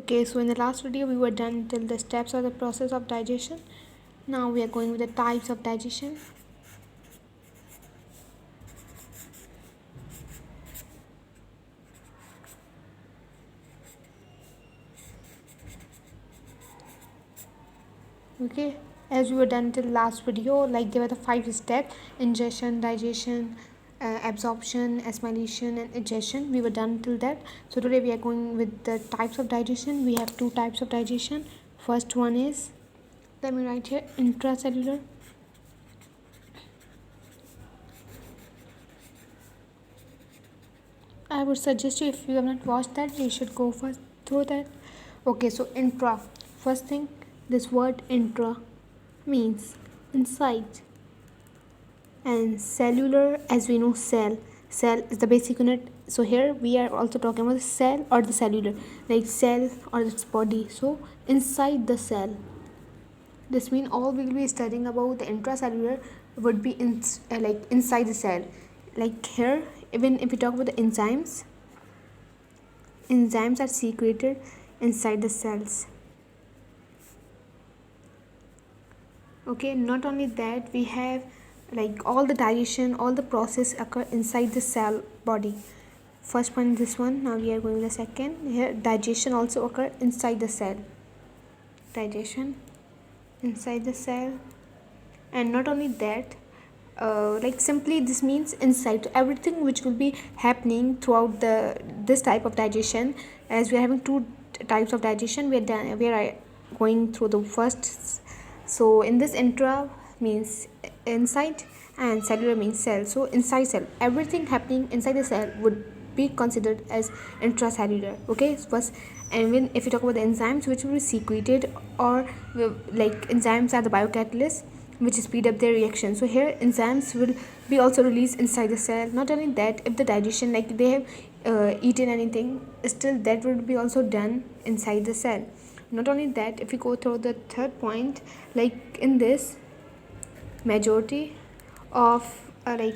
Okay, so in the last video we were done till the steps of the process of digestion. Now we are going with the types of digestion. Okay, as we were done till last video, like there were the 5 steps: ingestion, digestion, absorption, assimilation and ingestion. We were done till that. So today we are going with the types of digestion. We have 2 types of digestion. First one is, let me write here, intracellular. I would suggest you, if you have not watched that, you should go first through that. Okay, so intra. First thing, this word intra means inside, and cellular, as we know, cell. Cell is the basic unit. So here we are also talking about the cell or the cellular, like cell or its body. So inside the cell. This means all we will be studying about the intracellular would be like inside the cell. Like here, even if we talk about the enzymes are secreted inside the cells. Okay, not only that, we have like all the digestion, all the process occur inside the cell body. First one, this one. Now we are going to the second. Here digestion also occur inside the cell. Digestion inside the cell. And not only that, like simply this means inside. Everything which will be happening throughout this type of digestion, as we are having 2 types of digestion, we are going through the first. So in this, intra means inside and cellular means cell. So inside cell, everything happening inside the cell would be considered as intracellular. Okay, first. And when if you talk about the enzymes which will be secreted, or like enzymes are the biocatalysts which speed up their reaction. So here enzymes will be also released inside the cell. Not only that, if the digestion, like they have eaten anything, still that would be also done inside the cell. Not only that, if we go through the third point, like in this majority of like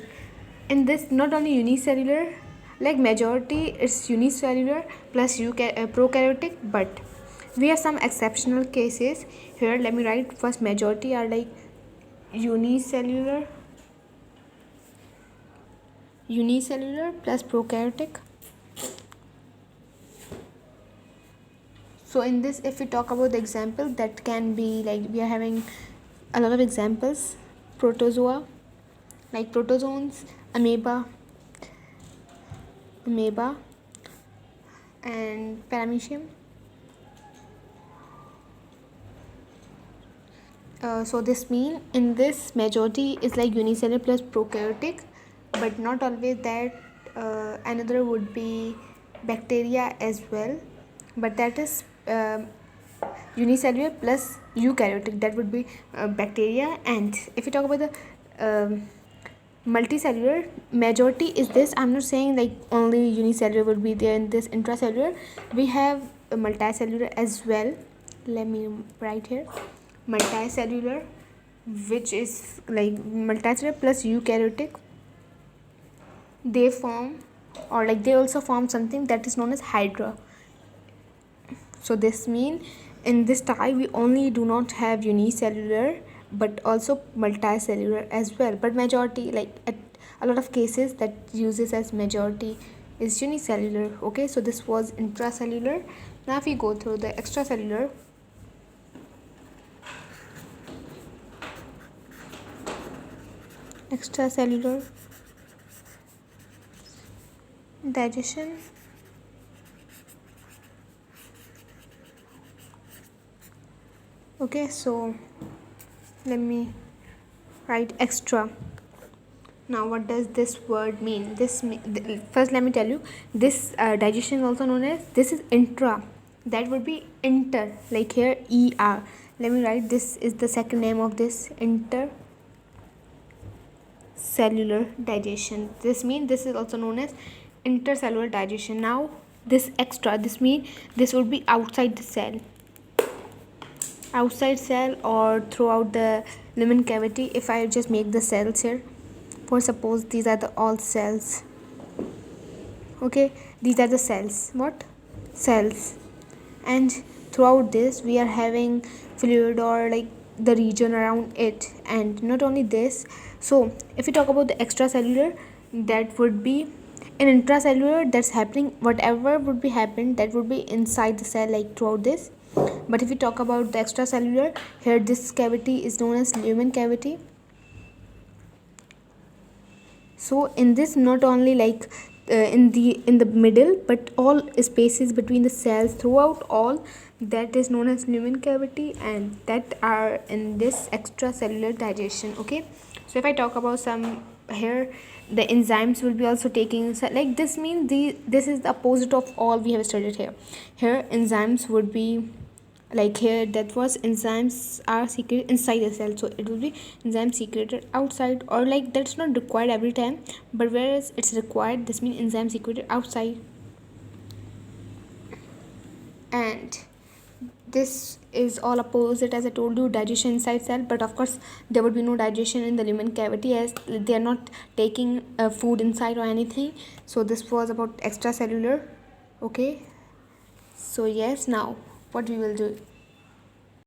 in this, not only unicellular, like majority is unicellular plus prokaryotic, but we have some exceptional cases. Here let me write first, majority are like unicellular plus prokaryotic. So in this, if we talk about the example, that can be like we are having a lot of examples: protozoa, like protozoans, amoeba and paramecium. So this mean in this majority is like unicellular plus prokaryotic, but not always that. Another would be bacteria as well, but that is unicellular plus eukaryotic, that would be bacteria. And if you talk about the multicellular, majority is this. I'm not saying like only unicellular would be there in this intracellular. We have multicellular as well. Let me write here multicellular, which is like multicellular plus eukaryotic. They form, or like they also form something that is known as hydra. So this mean in this type we only do not have unicellular but also multicellular as well. But majority, like at a lot of cases that uses as majority is unicellular. Okay, so this was intracellular. Now if we go through the extracellular, digestion, okay, so let me write extra. Now what does this word mean? First let me tell you, this digestion is also known as, this is intra, that would be inter, like here ER. Let me write, this is the second name of this, intercellular digestion. This means this is also known as intercellular digestion. Now this extra, this means this would be outside the cell, or throughout the lumen cavity. If I just make the cells here, for suppose these are the all cells. Okay, these are the cells. What cells? and throughout this we are having fluid or like the region around it. And not only this, so if we talk about the extracellular, that would be in intracellular, that's happening whatever would be happened that would be inside the cell like throughout this. But if we talk about the extracellular, here this cavity is known as lumen cavity. So in this, not only like in the middle, but all spaces between the cells throughout all, that is known as lumen cavity, and that are in this extracellular digestion. Okay, so if I talk about some here, the enzymes will be also taking, like this means this is the opposite of all we have studied here. Here enzymes would be like here, that was enzymes are secreted inside the cell, so it will be enzyme secreted outside, or like that's not required every time, but whereas it's required, this means enzyme secreted outside. And this is all opposite, as I told you, digestion inside cell. But of course there would be no digestion in the lumen cavity, as they are not taking food inside or anything. So this was about extracellular. Okay, so yes, now what we will do,